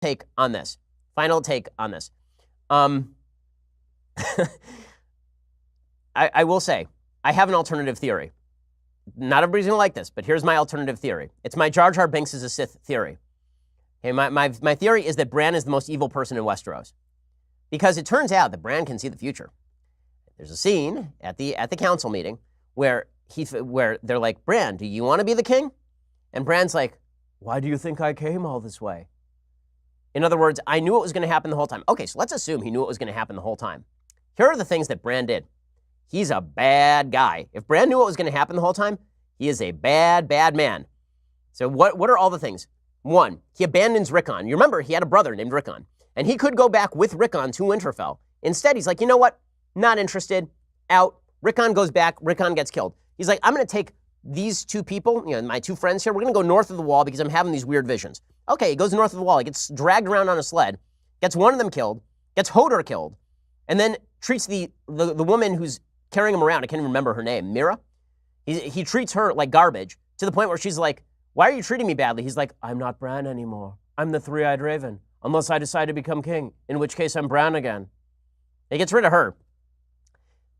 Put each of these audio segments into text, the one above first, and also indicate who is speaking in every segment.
Speaker 1: take on this. I will say, I have an alternative theory. Not everybody's going to like this, but here's my alternative theory. It's my Jar Jar Binks is a Sith theory. Okay, my theory is that Bran is the most evil person in Westeros. Because it turns out that Bran can see the future. There's a scene at the council meeting where they're like, Bran, do you want to be the king? And Bran's like, why do you think I came all this way? In other words, I knew it was going to happen the whole time. Okay, so let's assume he knew it was going to happen the whole time. Here are the things that Bran did. He's a bad guy. If Bran knew what was going to happen the whole time, he is a bad, bad man. So what are all the things? One, he abandons Rickon. You remember, he had a brother named Rickon. And he could go back with Rickon to Winterfell. Instead, he's like, you know what? Not interested. Out. Rickon goes back. Rickon gets killed. He's like, I'm going to take these two people, my two friends here. We're going to go north of the wall because I'm having these weird visions. Okay, he goes north of the wall. He gets dragged around on a sled, gets one of them killed, gets Hodor killed, and then treats the woman who's carrying him around. I can't even remember her name. Mira? He treats her like garbage to the point where she's like, why are you treating me badly? He's like, I'm not Bran anymore. I'm the three-eyed raven. Unless I decide to become king, in which case I'm Bran again. He gets rid of her.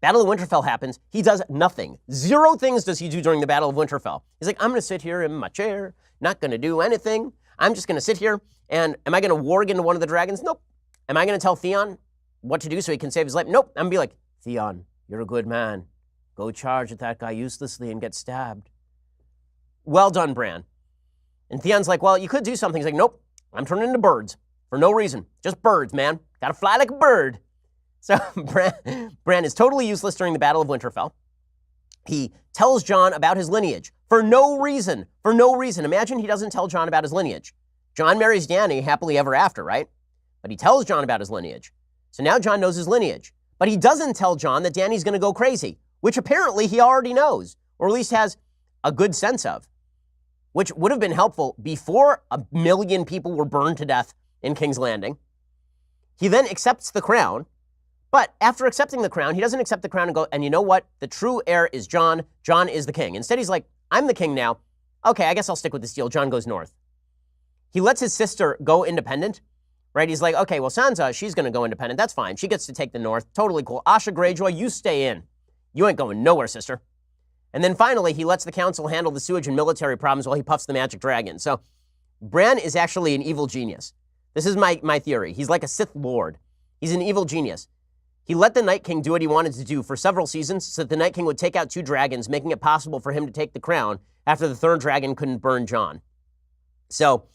Speaker 1: Battle of Winterfell happens. He does nothing. 0 things does he do during the Battle of Winterfell. He's like, I'm going to sit here in my chair, not going to do anything. I'm just going to sit here, and am I going to warg into one of the dragons? Nope. Am I going to tell Theon what to do so he can save his life? Nope. I'm going to be like, Theon, you're a good man. Go charge at that guy uselessly and get stabbed. Well done, Bran. And Theon's like, well, you could do something. He's like, nope, I'm turning into birds. For no reason. Just birds, man. Gotta fly like a bird. So Bran is totally useless during the Battle of Winterfell. He tells Jon about his lineage for no reason. For no reason. Imagine he doesn't tell Jon about his lineage. Jon marries Dany happily ever after, right? But he tells Jon about his lineage. So now Jon knows his lineage. But he doesn't tell Jon that Dany's going to go crazy, which apparently he already knows, or at least has a good sense of, which would have been helpful before 1 million people were burned to death in King's Landing. He then accepts the crown, but after accepting the crown, he doesn't accept the crown and go, and you know what? The true heir is Jon. Jon is the king. Instead, he's like, I'm the king now. Okay, I guess I'll stick with this deal. Jon goes north. He lets his sister go independent, right? He's like, okay, well, Sansa, she's going to go independent. That's fine. She gets to take the north. Totally cool. Asha Greyjoy, you stay in. You ain't going nowhere, sister. And then finally, he lets the council handle the sewage and military problems while he puffs the magic dragon. So Bran is actually an evil genius. This is my theory. He's like a Sith Lord. He's an evil genius. He let the Night King do what he wanted to do for several seasons so that the Night King would take out 2 dragons, making it possible for him to take the crown after the 3rd dragon couldn't burn Jon. So